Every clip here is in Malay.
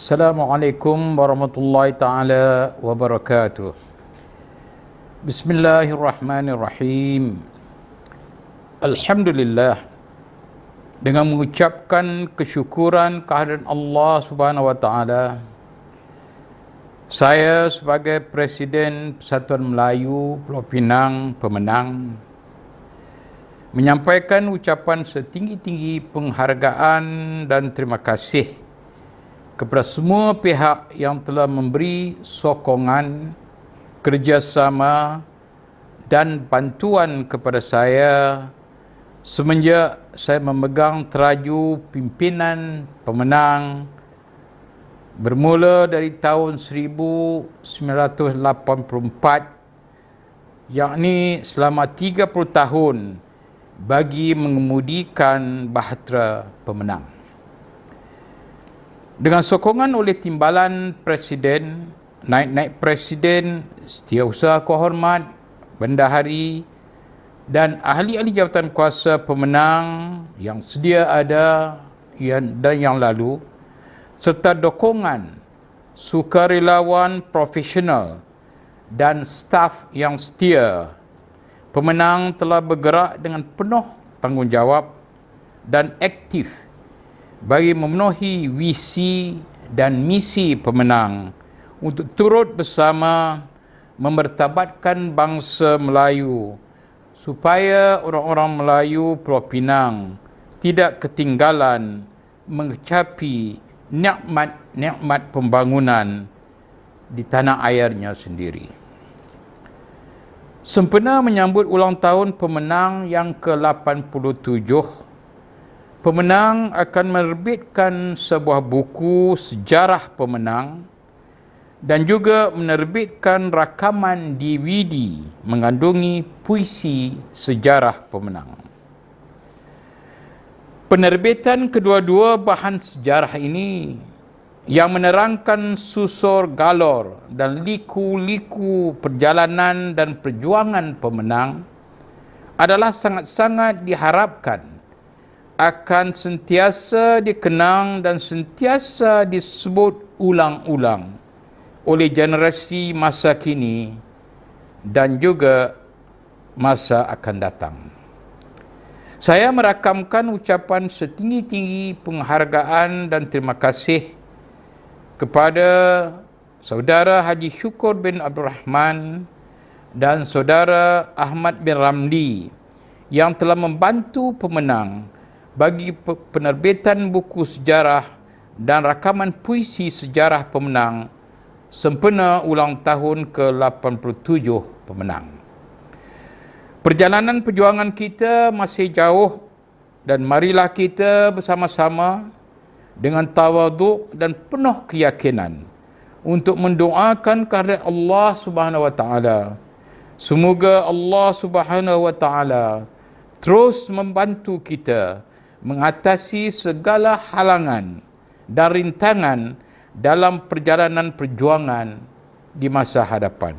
Assalamualaikum warahmatullahi taala wabarakatuh. Bismillahirrahmanirrahim. Alhamdulillah, dengan mengucapkan kesyukuran kehadiran Allah Subhanahu wa taala, saya sebagai Presiden Persatuan Melayu Pulau Pinang Pemenang menyampaikan ucapan setinggi-tinggi penghargaan dan terima kasih kepada semua pihak yang telah memberi sokongan, kerjasama dan bantuan kepada saya semenjak saya memegang teraju pimpinan Pemenang bermula dari tahun 1984, yakni selama 30 tahun bagi mengemudikan bahtera Pemenang. Dengan sokongan oleh timbalan Presiden, naib-naib Presiden, Setiausaha Kehormat, Bendahari dan ahli-ahli jawatan kuasa Pemenang yang sedia ada dan yang lalu, serta dokongan sukarelawan profesional dan staf yang setia, Pemenang telah bergerak dengan penuh tanggungjawab dan aktif bagi memenuhi visi dan misi Pemenang untuk turut bersama memertabatkan bangsa Melayu supaya orang-orang Melayu Pulau Pinang tidak ketinggalan mencapai nikmat-nikmat pembangunan di tanah airnya sendiri. Sempena menyambut ulang tahun Pemenang yang ke-87, Pemenang akan menerbitkan sebuah buku sejarah Pemenang dan juga menerbitkan rakaman DVD mengandungi puisi sejarah Pemenang. Penerbitan kedua-dua bahan sejarah ini yang menerangkan susur galor dan liku-liku perjalanan dan perjuangan Pemenang adalah sangat-sangat diharapkan akan sentiasa dikenang dan sentiasa disebut ulang-ulang oleh generasi masa kini dan juga masa akan datang. Saya merakamkan ucapan setinggi-tinggi penghargaan dan terima kasih kepada Saudara Haji Syukur bin Abdul Rahman dan Saudara Ahmad bin Ramli yang telah membantu Pemenang bagi penerbitan buku sejarah dan rakaman puisi sejarah Pemenang sempena ulang tahun ke-87 Pemenang. Perjalanan perjuangan kita masih jauh dan marilah kita bersama-sama dengan tawaduk dan penuh keyakinan untuk mendoakan kehadirat Allah Subhanahu wa taala. Semoga Allah Subhanahu wa taala terus membantu kita mengatasi segala halangan dan rintangan dalam perjalanan perjuangan di masa hadapan.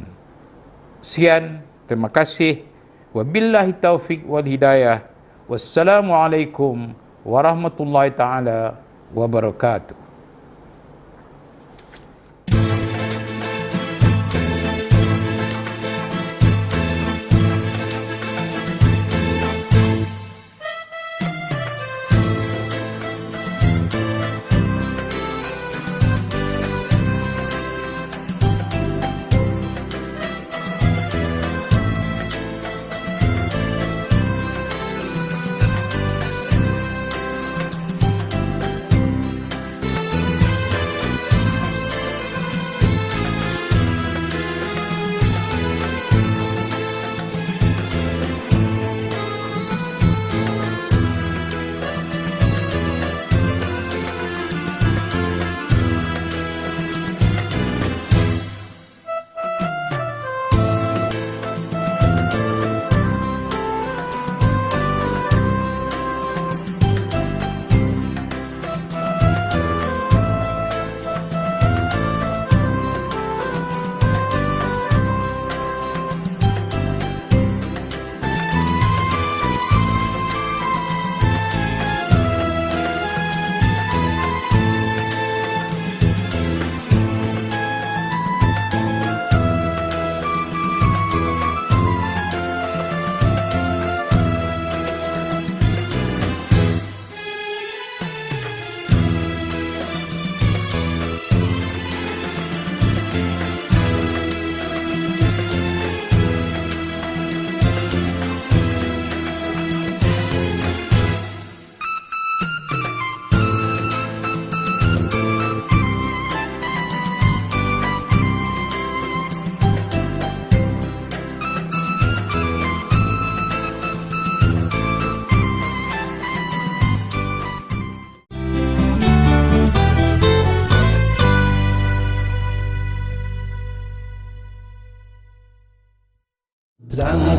Sekian, terima kasih. Wabillahi taufiq wal hidayah. Wassalamualaikum warahmatullahi taala wabarakatuh.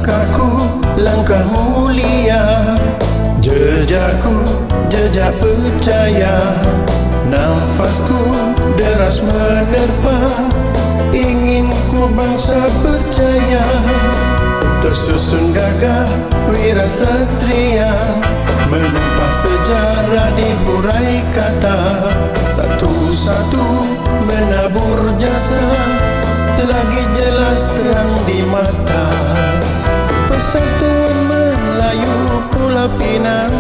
Langkahku, langkah mulia, jejakku, jejak percaya. Nafasku deras menerpa, ingin ku bangsa percaya. Tersusun gagah wira satria, menumpah sejarah diburai kata. Satu-satu menabur jasa, lagi jelas terang di mata. Persatuan Melayu Pulau Pinang,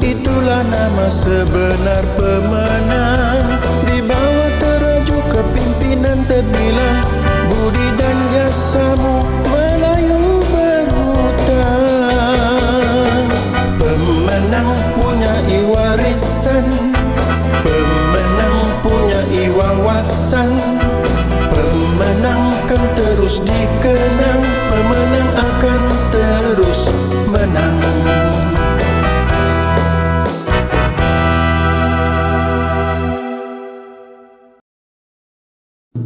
itulah nama sebenar pemenang. Di bawah teraju kepimpinan terbilang, budi dan jasamu Melayu berhutang. Pemenang punya warisan, pemenang punya wawasan. Pemenang akan terus dikenang, pemenang akan terus menang.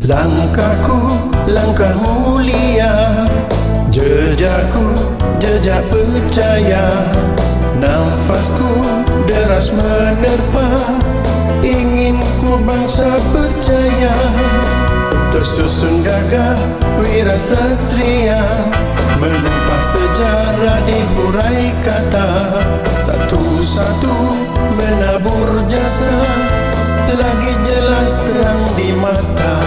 Langkahku, langkah mulia, jejakku, jejak percaya. Nafasku deras menerpa, ingin ku bangsa percaya. Tersusun gagah wira satria, menumpah sejarah diburai kata. Satu-satu menabur jasa, lagi jelas terang di mata.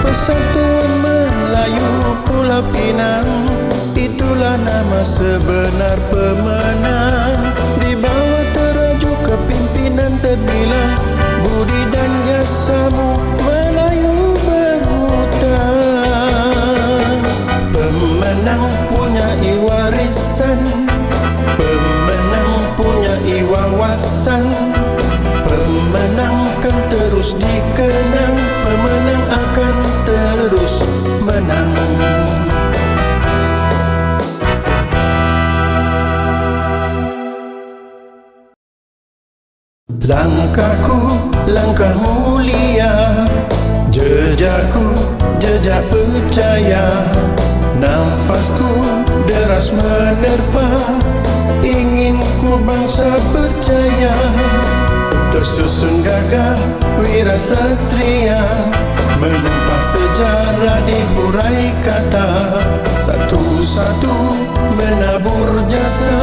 Persatuan Melayu Pulau Pinang, itulah nama sebenar pemenang. Di bawah teraju kepimpinan terbilang, budi dan jasamu Melayu berhutang. Pemenang punya warisan, pemenang punya wawasan. Pemenang akan terus dikenang, pemenang akan terus menang. Langkahku, langkah mulia, jejakku, jejak percaya. Nafasku deras menerpa, ingin ku bangsa percaya. Tersusun gagah wira satria, menumpah sejarah diburai kata. Satu-satu menabur jasa,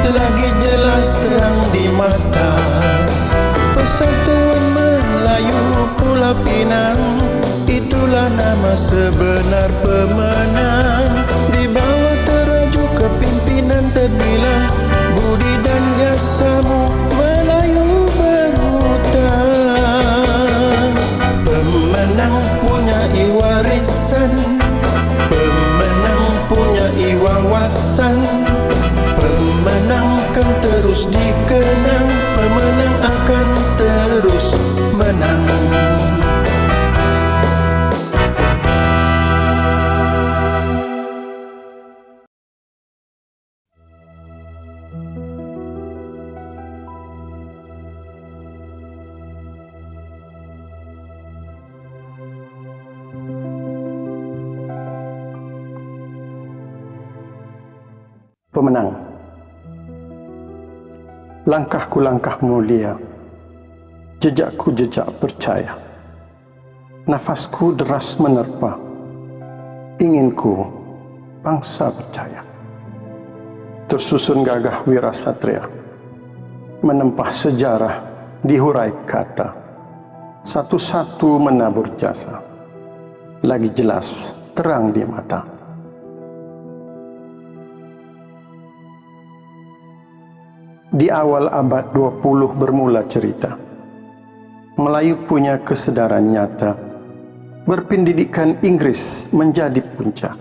lagi jelas terang di mata. Persatuan Melayu Pulau Pinang, itulah nama sebenar pemenang. Di bawah teraju kepimpinan terbilang, budi dan jasamu Melayu berhutang. Pemenang punya warisan, pemenang punya wawasan. Pemenang akan terus dikenang, pemenang akan terus menang. Pemenang. Langkahku langkah mulia, jejakku jejak percaya. Nafasku deras menerpa, inginku bangsa percaya. Tersusun gagah wira satria, menempah sejarah dihurai kata. Satu-satu menabur jasa, lagi jelas terang di mata. Di awal abad 20 bermula cerita. Melayu punya kesedaran nyata. Berpendidikan Inggris menjadi puncak.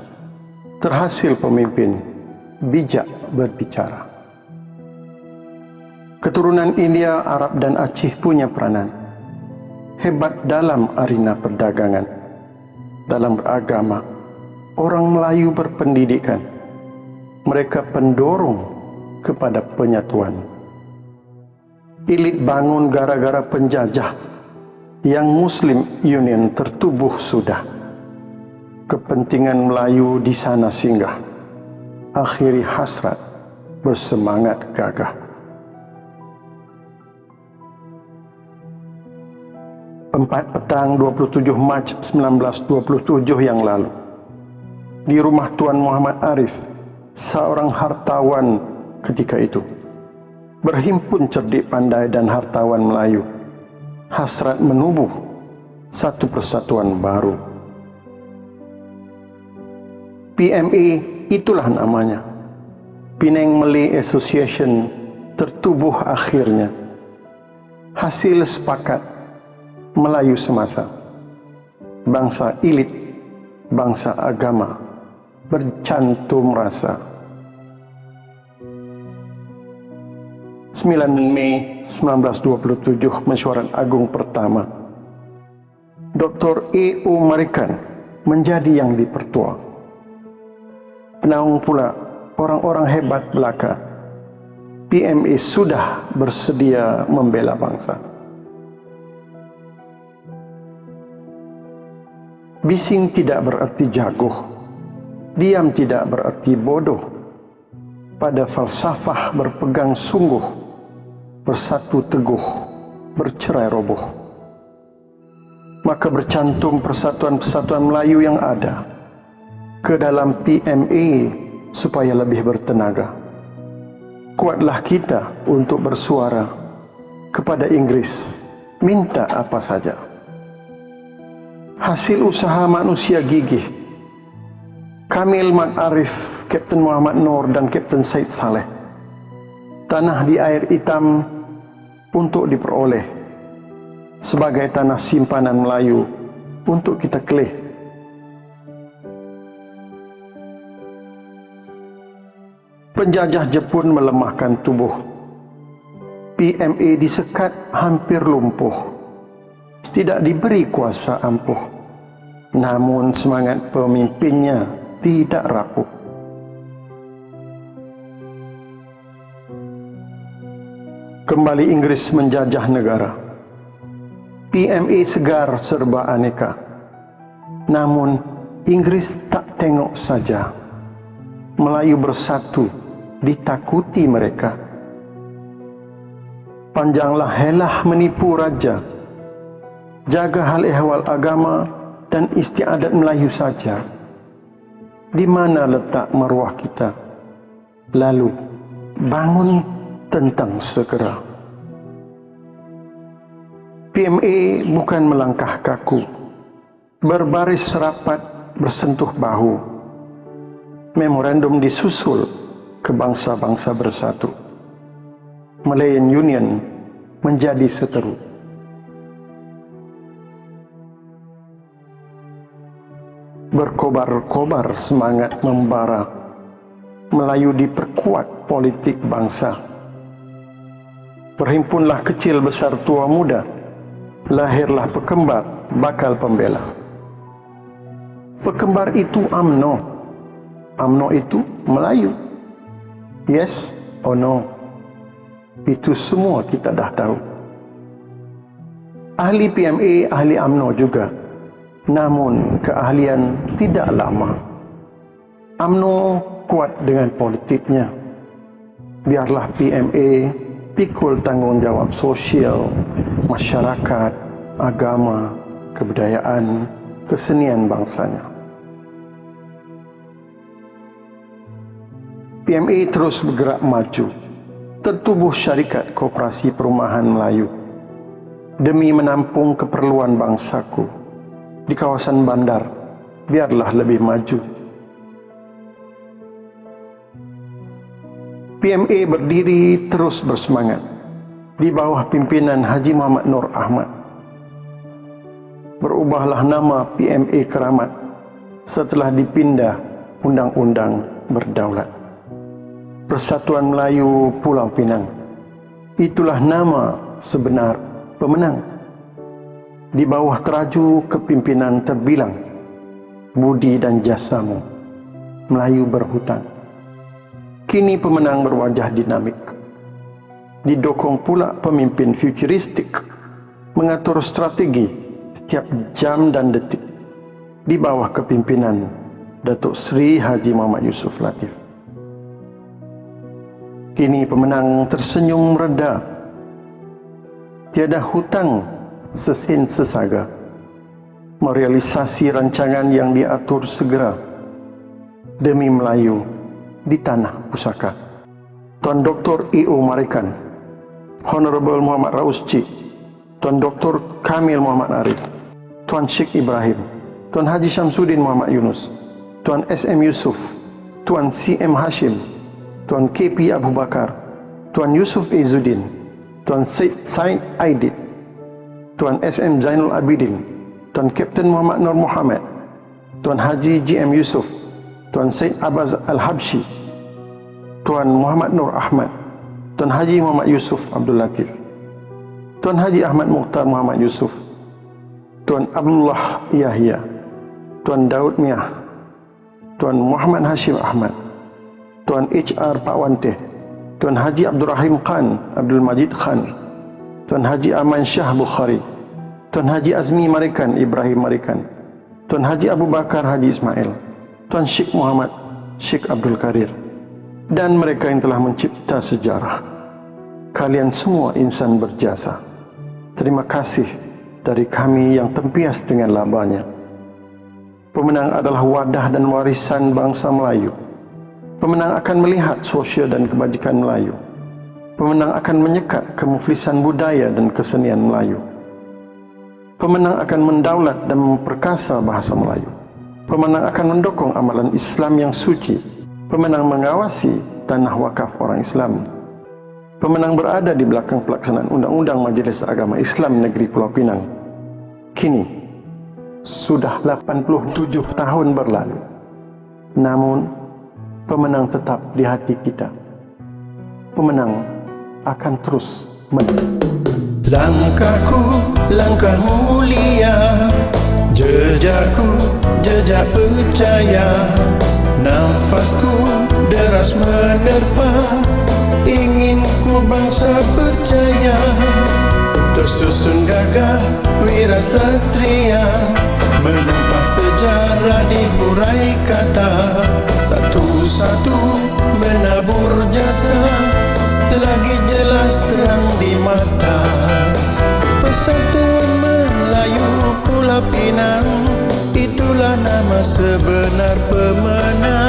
Terhasil pemimpin bijak berbicara. Keturunan India, Arab dan Aceh punya peranan hebat dalam arena perdagangan. Dalam beragama, orang Melayu berpendidikan. Mereka pendorong kepada penyatuan. Elit bangun gara-gara penjajah, yang Muslim Union tertubuh sudah. Kepentingan Melayu di sana singgah, akhiri hasrat, bersemangat gagah. 4 petang 27 Mac 1927 yang lalu, di rumah Tuan Muhammad Arif, seorang hartawan ketika itu, berhimpun cerdik pandai dan hartawan Melayu, hasrat menubuh satu persatuan baru. PMA itulah namanya, Penang Malay Association, tertubuh akhirnya. Hasil sepakat Melayu semasa, bangsa elit, bangsa agama, bercantum rasa. 9 Mei 1927, mesyuarat agung pertama, Dr. A.O. Marikan menjadi yang dipertua. Penaung pula orang-orang hebat belaka. PMA sudah bersedia membela bangsa. Bising tidak berarti jago, diam tidak berarti bodoh. Pada falsafah berpegang sungguh, bersatu teguh, bercerai roboh. Maka bercantum persatuan-persatuan Melayu yang ada ke dalam PMA supaya lebih bertenaga. Kuatlah kita untuk bersuara kepada Inggris, minta apa saja. Hasil usaha manusia gigih, Kamil Mat Arif, Kapten Muhammad Noor dan Kapten Said Saleh. Tanah di air hitam untuk diperoleh sebagai tanah simpanan Melayu untuk kita kelih. Penjajah Jepun melemahkan tubuh. PMA disekat hampir lumpuh. Tidak diberi kuasa ampuh. Namun semangat pemimpinnya tidak rapuh. Kembali Inggris menjajah negara. PMA segar serba aneka. Namun Inggris tak tengok saja. Melayu bersatu, ditakuti mereka. Panjanglah helah menipu raja. Jaga hal ehwal agama dan istiadat Melayu saja. Di mana letak maruah kita? Lalu bangun tentang segera. PMA bukan melangkah kaku, berbaris rapat, bersentuh bahu. Memorandum disusul ke bangsa-bangsa bersatu. Malayan Union menjadi seteru. Berkobar-kobar semangat membara. Melayu diperkuat politik bangsa. Perhimpunlah kecil besar tua muda. Lahirlah pekembar bakal pembela. Pekembar itu UMNO. UMNO itu Melayu. Yes or no? Itu semua kita dah tahu. Ahli PMA, ahli UMNO juga. Namun keahlian tidak lama. UMNO kuat dengan politiknya. Biarlah PMA pikul tanggungjawab sosial, masyarakat, agama, kebudayaan, kesenian bangsanya. PMA terus bergerak maju. Tertubuh syarikat Koperasi Perumahan Melayu demi menampung keperluan bangsaku. Di kawasan bandar, biarlah lebih maju. PMA berdiri terus bersemangat di bawah pimpinan Haji Muhammad Noor Ahmad. Berubahlah nama PMA Keramat setelah dipindah Undang-Undang Berdaulat. Persatuan Melayu Pulau Pinang, itulah nama sebenar pemenang. Di bawah teraju kepimpinan terbilang, budi dan jasamu, Melayu berhutang. Kini pemenang berwajah dinamik. Didokong pula pemimpin futuristik, mengatur strategi setiap jam dan detik. Di bawah kepimpinan Datuk Seri Haji Muhammad Yusof Latif. Kini pemenang tersenyum reda. Tiada hutang sesin sesaga. Merealisasi rancangan yang diatur segera demi Melayu di tanah pusaka. Tuan Dr. E.O. Marikan, Honorable Muhammad Raus Cik, Tuan Dr. Kamil Muhammad Arif, Tuan Sheikh Ibrahim, Tuan Haji Syamsuddin Muhammad Yunus, Tuan S.M. Yusuf, Tuan C.M. Hashim, Tuan K.P. Abu Bakar, Tuan Yusuf Izzuddin, Tuan Syed Said Aidit, Tuan S.M. Zainul Abidin, Tuan Kapten Muhammad Nur Muhammad, Tuan Haji G.M. Yusuf, Tuan Syed Abbas Al-Habsyi, Tuan Muhammad Nur Ahmad, Tuan Haji Muhammad Yusuf Abdul Latif, Tuan Haji Ahmad Mukhtar Muhammad Yusuf, Tuan Abdullah Yahya, Tuan Daud Miah, Tuan Muhammad Hashim Ahmad, Tuan H.R. Pak Wanteh, Tuan Haji Abdul Rahim Khan Abdul Majid Khan, Tuan Haji Aman Shah Bukhari, Tuan Haji Azmi Marikan Ibrahim Marikan, Tuan Haji Abu Bakar Haji Ismail, Tuan Sheikh Muhammad Sheikh Abdul Kadir, dan mereka yang telah mencipta sejarah. Kalian semua insan berjasa. Terima kasih dari kami yang tempias dengan labanya. Pemenang adalah wadah dan warisan bangsa Melayu. Pemenang akan melihat sosial dan kebajikan Melayu. Pemenang akan menyekat kemuflisan budaya dan kesenian Melayu. Pemenang akan mendaulat dan memperkasa bahasa Melayu. Pemenang akan mendukung amalan Islam yang suci. Pemenang mengawasi tanah wakaf orang Islam. Pemenang berada di belakang pelaksanaan Undang-Undang Majlis Agama Islam Negeri Pulau Pinang. Kini, sudah 87 tahun berlalu. Namun, pemenang tetap di hati kita. Pemenang akan terus menang. Langkahku, langkah mulia, jejakku, jejak percaya. Nafasku deras menerpa, ingin ku bangsa percaya. Tersusun gagah wira satria, menumpah sejarah di hurai kata. Satu-satu menabur jasa, lagi jelas terang di mata. Persatuan Melayu Pulau Pinang, itulah nama sebenar pemenang.